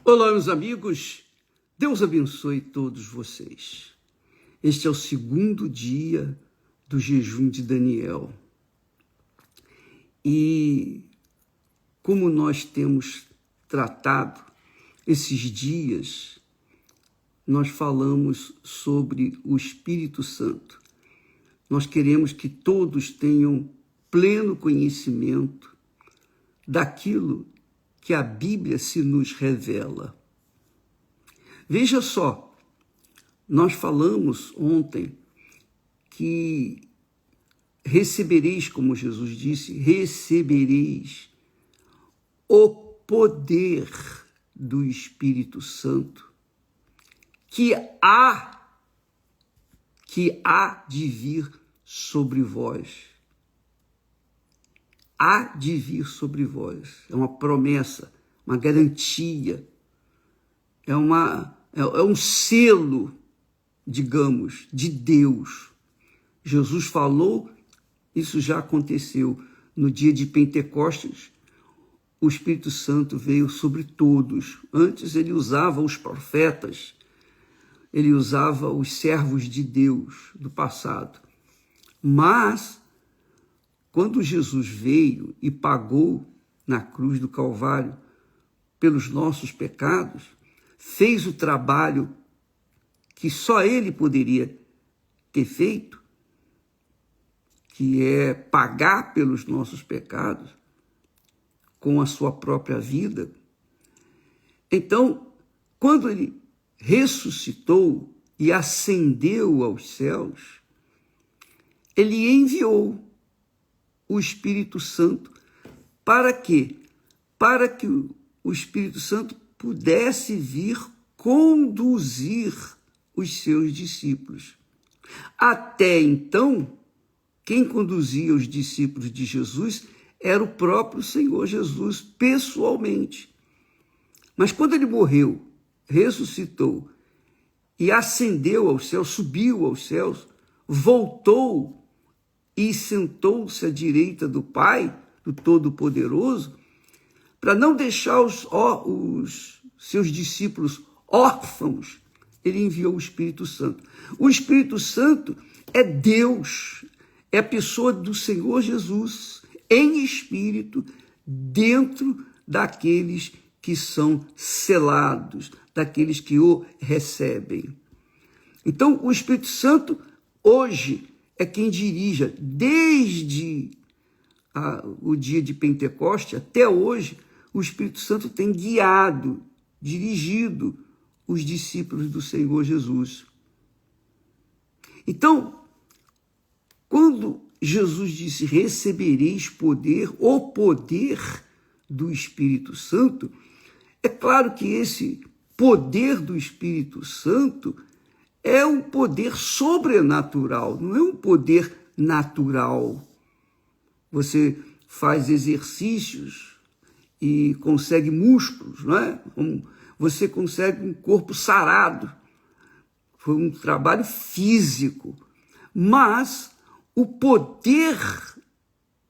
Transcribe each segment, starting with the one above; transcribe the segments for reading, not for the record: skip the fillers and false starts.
Olá, meus amigos. Deus abençoe todos vocês. Este é o segundo dia do jejum de Daniel. E como nós temos tratado esses dias, nós falamos sobre o Espírito Santo. Nós queremos que todos tenham pleno conhecimento daquilo que a Bíblia se nos revela. Veja só, nós falamos ontem que recebereis, como Jesus disse, recebereis o poder do Espírito Santo que há de vir sobre vós. Há de vir sobre vós. É uma promessa, uma garantia, é um selo, digamos, de Deus. Jesus falou, isso já aconteceu. No dia de Pentecostes, o Espírito Santo veio sobre todos. Antes ele usava os profetas, ele usava os servos de Deus do passado. Mas, quando Jesus veio e pagou na cruz do Calvário pelos nossos pecados, fez o trabalho que só ele poderia ter feito, que é pagar pelos nossos pecados com a sua própria vida. Então, quando ele ressuscitou e ascendeu aos céus, ele enviou o Espírito Santo. Para quê? Para que o Espírito Santo pudesse vir conduzir os seus discípulos. Até então, quem conduzia os discípulos de Jesus era o próprio Senhor Jesus, pessoalmente. Mas quando ele morreu, ressuscitou e ascendeu aos céus, subiu aos céus, voltou e sentou-se à direita do Pai, do Todo-Poderoso, para não deixar os seus discípulos órfãos, ele enviou o Espírito Santo. O Espírito Santo é Deus, é a pessoa do Senhor Jesus, em espírito, dentro daqueles que são selados, daqueles que o recebem. Então, o Espírito Santo, hoje, é quem dirige, desde o dia de Pentecoste até hoje, o Espírito Santo tem guiado, dirigido os discípulos do Senhor Jesus. Então, quando Jesus disse, recebereis poder, o poder do Espírito Santo, é claro que esse poder do Espírito Santo é um poder sobrenatural, não é um poder natural. Você faz exercícios e consegue músculos, não é? Você consegue um corpo sarado. Foi um trabalho físico. Mas o poder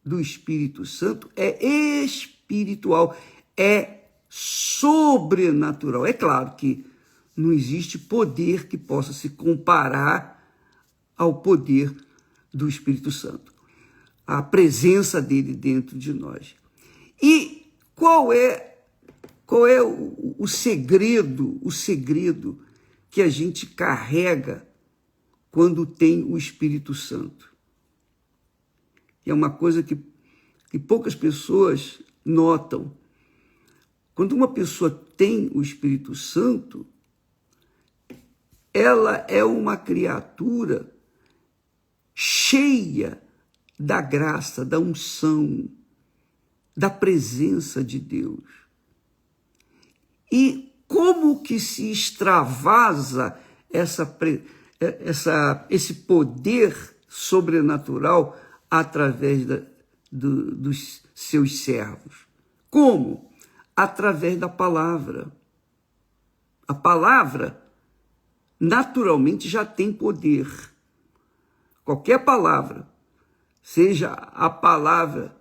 do Espírito Santo é espiritual, é sobrenatural. É claro que não existe poder que possa se comparar ao poder do Espírito Santo, a presença dele dentro de nós. E qual é o segredo que a gente carrega quando tem o Espírito Santo? É uma coisa que poucas pessoas notam. Quando uma pessoa tem o Espírito Santo, ela é uma criatura cheia da graça, da unção, da presença de Deus. E como que se extravasa esse poder sobrenatural através dos seus servos? Como? Através da palavra. A palavra naturalmente já tem poder. Qualquer palavra, seja a palavra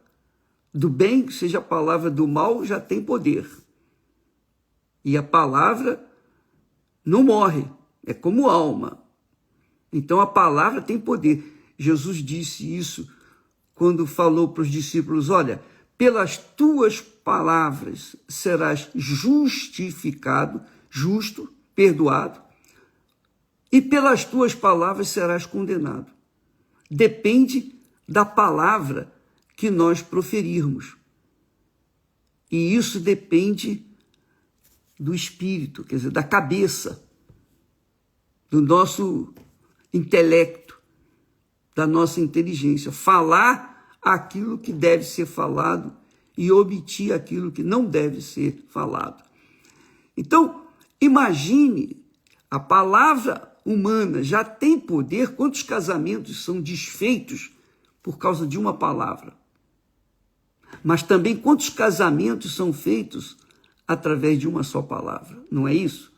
do bem, seja a palavra do mal, já tem poder. E a palavra não morre, é como alma. Então a palavra tem poder. Jesus disse isso quando falou para os discípulos: olha, pelas tuas palavras serás justificado, justo, perdoado, e pelas tuas palavras serás condenado. Depende da palavra que nós proferirmos. E isso depende do espírito, quer dizer, da cabeça, do nosso intelecto, da nossa inteligência. Falar aquilo que deve ser falado e omitir aquilo que não deve ser falado. Então, imagine, a palavra humana já tem poder. Quantos casamentos são desfeitos por causa de uma palavra? Mas também quantos casamentos são feitos através de uma só palavra? Não é isso?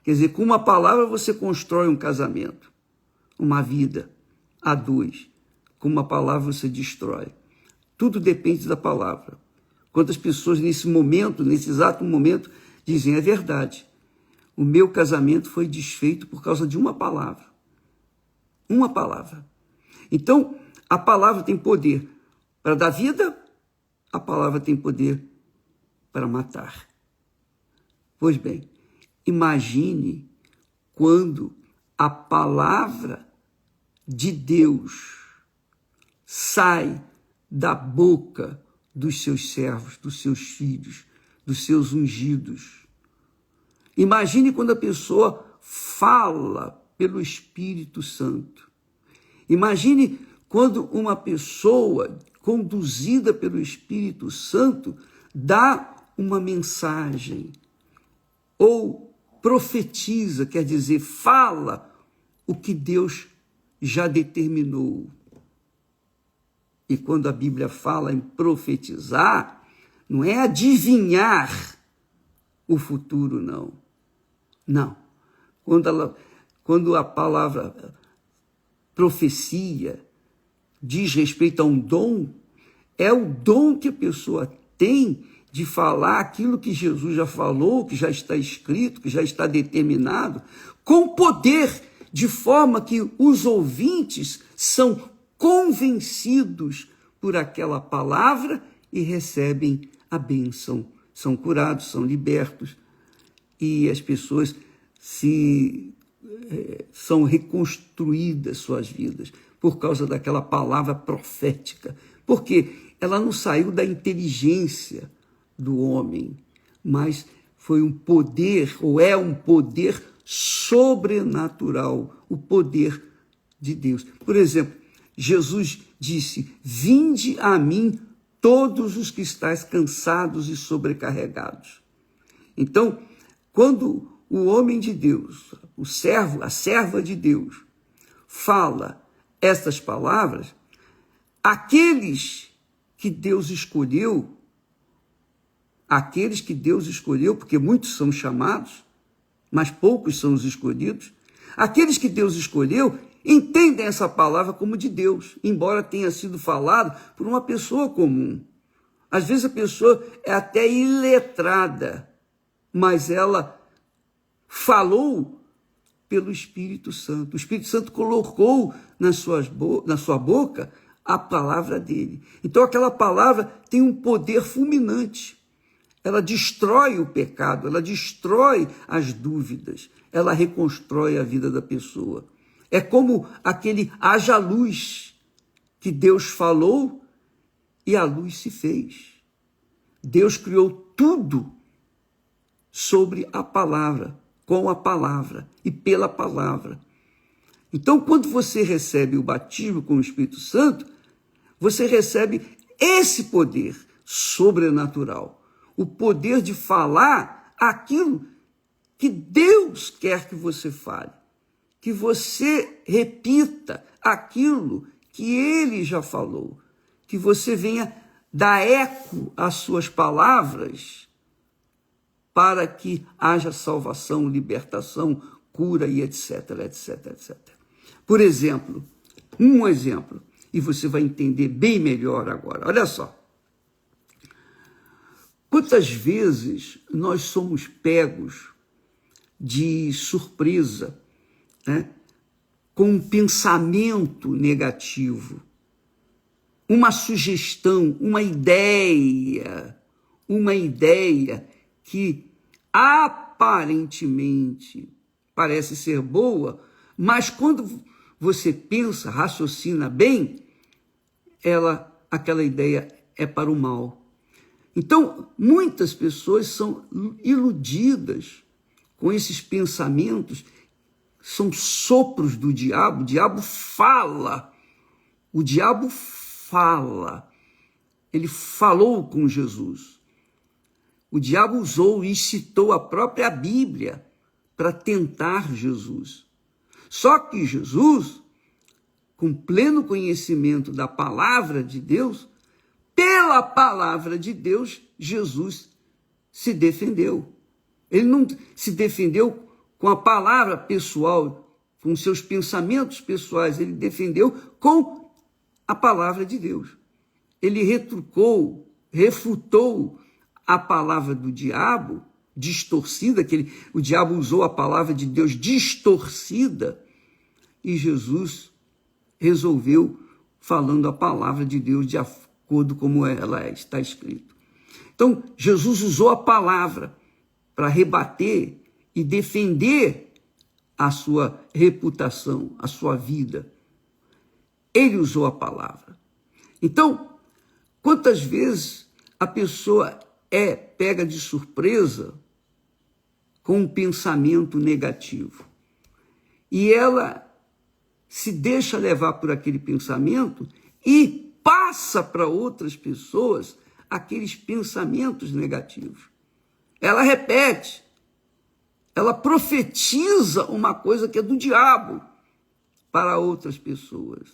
Quer dizer, com uma palavra você constrói um casamento, uma vida a dois. Com uma palavra você destrói. Tudo depende da palavra. Quantas pessoas nesse momento, nesse exato momento, dizem: é verdade, o meu casamento foi desfeito por causa de uma palavra. Uma palavra. Então, a palavra tem poder para dar vida, a palavra tem poder para matar. Pois bem, imagine quando a palavra de Deus sai da boca dos seus servos, dos seus filhos, dos seus ungidos. Imagine quando a pessoa fala pelo Espírito Santo. Imagine quando uma pessoa conduzida pelo Espírito Santo dá uma mensagem ou profetiza, quer dizer, fala o que Deus já determinou. E quando a Bíblia fala em profetizar, não é adivinhar o futuro, não. Não. Quando a palavra profecia diz respeito a um dom, é o dom que a pessoa tem de falar aquilo que Jesus já falou, que já está escrito, que já está determinado, com poder, de forma que os ouvintes são convencidos por aquela palavra e recebem a bênção. São curados, são libertos, e as pessoas são reconstruídas suas vidas por causa daquela palavra profética. Porque ela não saiu da inteligência do homem, mas foi um poder, ou é um poder sobrenatural, o poder de Deus. Por exemplo, Jesus disse: vinde a mim todos os que estáis cansados e sobrecarregados. Então, quando o homem de Deus, o servo, a serva de Deus, fala estas palavras, aqueles que Deus escolheu, porque muitos são chamados, mas poucos são os escolhidos, aqueles que Deus escolheu entendem essa palavra como de Deus, embora tenha sido falado por uma pessoa comum. Às vezes a pessoa é até iletrada, mas ela falou pelo Espírito Santo. O Espírito Santo colocou na sua boca a palavra dele. Então aquela palavra tem um poder fulminante. Ela destrói o pecado, ela destrói as dúvidas, ela reconstrói a vida da pessoa. É como aquele haja luz que Deus falou e a luz se fez. Deus criou tudo sobre a palavra, com a palavra e pela palavra. Então, quando você recebe o batismo com o Espírito Santo, você recebe esse poder sobrenatural, o poder de falar aquilo que Deus quer que você fale, que você repita aquilo que Ele já falou, que você venha dar eco às suas palavras para que haja salvação, libertação, cura e etc, etc, etc. Por exemplo, um exemplo, e você vai entender bem melhor agora. Olha só. Quantas vezes nós somos pegos de surpresa, né, com um pensamento negativo, uma sugestão, uma ideia que aparentemente parece ser boa, mas quando você pensa, raciocina bem, aquela ideia é para o mal. Então, muitas pessoas são iludidas com esses pensamentos, são sopros do diabo. O diabo fala, ele falou com Jesus. O diabo usou e citou a própria Bíblia para tentar Jesus. Só que Jesus, com pleno conhecimento da palavra de Deus, pela palavra de Deus, Jesus se defendeu. Ele não se defendeu com a palavra pessoal, com seus pensamentos pessoais, ele defendeu com a palavra de Deus. Ele refutou a palavra do diabo, distorcida, o diabo usou a palavra de Deus distorcida, e Jesus resolveu falando a palavra de Deus de acordo como ela está escrita. Então, Jesus usou a palavra para rebater e defender a sua reputação, a sua vida. Ele usou a palavra. Então, quantas vezes a pessoa é pega de surpresa com um pensamento negativo e ela se deixa levar por aquele pensamento e passa para outras pessoas aqueles pensamentos negativos. Ela repete, ela profetiza uma coisa que é do diabo para outras pessoas.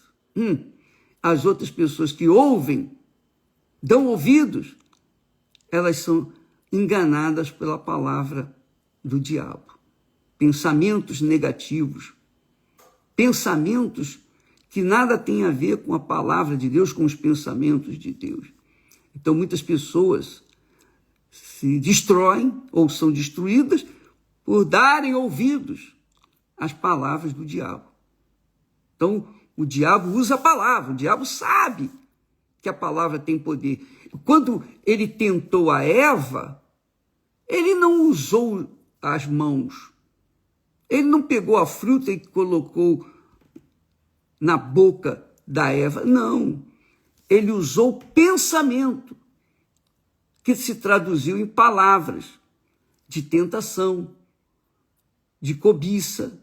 As outras pessoas que ouvem, dão ouvidos, elas são enganadas pela palavra do diabo. Pensamentos negativos, pensamentos que nada têm a ver com a palavra de Deus, com os pensamentos de Deus. Então, muitas pessoas se destroem ou são destruídas por darem ouvidos às palavras do diabo. Então, o diabo usa a palavra, o diabo sabe que a palavra tem poder. Quando ele tentou a Eva, ele não usou as mãos, ele não pegou a fruta e colocou na boca da Eva, não. Ele usou pensamento, que se traduziu em palavras de tentação, de cobiça,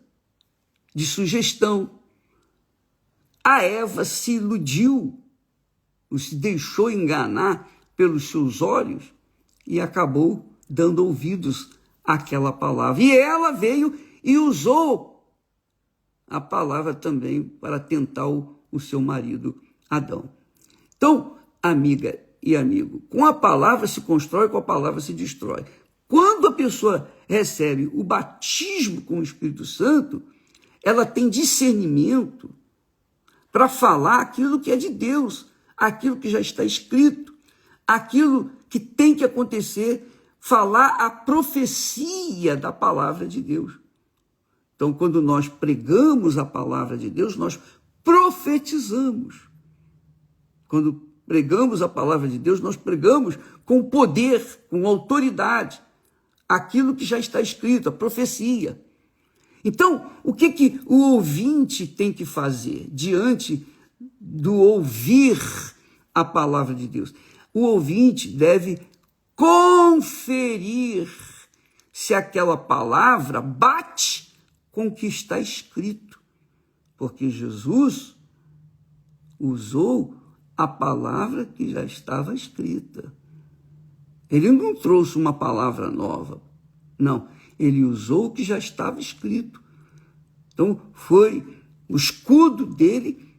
de sugestão. A Eva se iludiu, ou se deixou enganar pelos seus olhos e acabou dando ouvidos àquela palavra. E ela veio e usou a palavra também para tentar o seu marido Adão. Então, amiga e amigo, com a palavra se constrói, com a palavra se destrói. Quando a pessoa recebe o batismo com o Espírito Santo, ela tem discernimento para falar aquilo que é de Deus, aquilo que já está escrito, aquilo que tem que acontecer, falar a profecia da palavra de Deus. Então, quando nós pregamos a palavra de Deus, nós profetizamos. Quando pregamos a palavra de Deus, nós pregamos com poder, com autoridade, aquilo que já está escrito, a profecia. Então, o que o ouvinte tem que fazer diante do ouvir a palavra de Deus? O ouvinte deve conferir se aquela palavra bate com o que está escrito, porque Jesus usou a palavra que já estava escrita. Ele não trouxe uma palavra nova, não. Ele usou o que já estava escrito. Então, foi o escudo dele,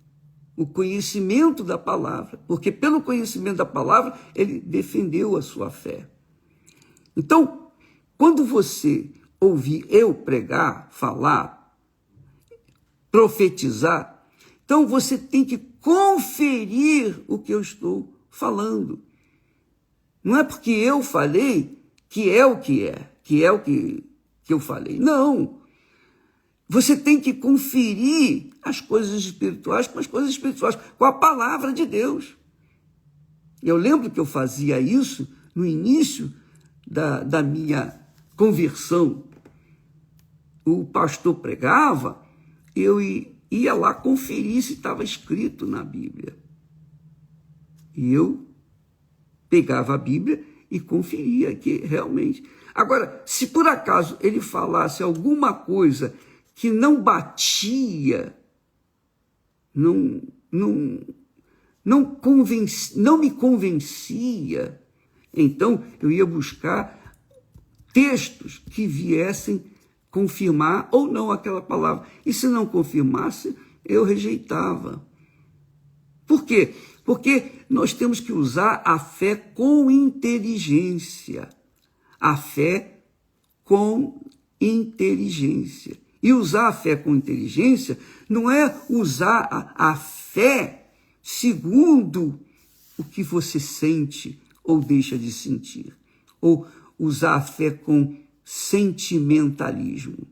o conhecimento da palavra, porque pelo conhecimento da palavra, ele defendeu a sua fé. Então, quando você ouvir eu pregar, falar, profetizar, então você tem que conferir o que eu estou falando. Não é porque eu falei que é o que eu falei. Não. Você tem que conferir as coisas espirituais com as coisas espirituais, com a palavra de Deus. Eu lembro que eu fazia isso no início da minha conversão. O pastor pregava, eu ia lá conferir se estava escrito na Bíblia. E eu pegava a Bíblia e conferia que realmente. Agora, se por acaso ele falasse alguma coisa que não batia, não me convencia, então eu ia buscar textos que viessem confirmar ou não aquela palavra. E se não confirmasse, eu rejeitava. Por quê? Porque nós temos que usar a fé com inteligência. A fé com inteligência. E usar a fé com inteligência não é usar a fé segundo o que você sente ou deixa de sentir. Ou usar a fé com sentimentalismo.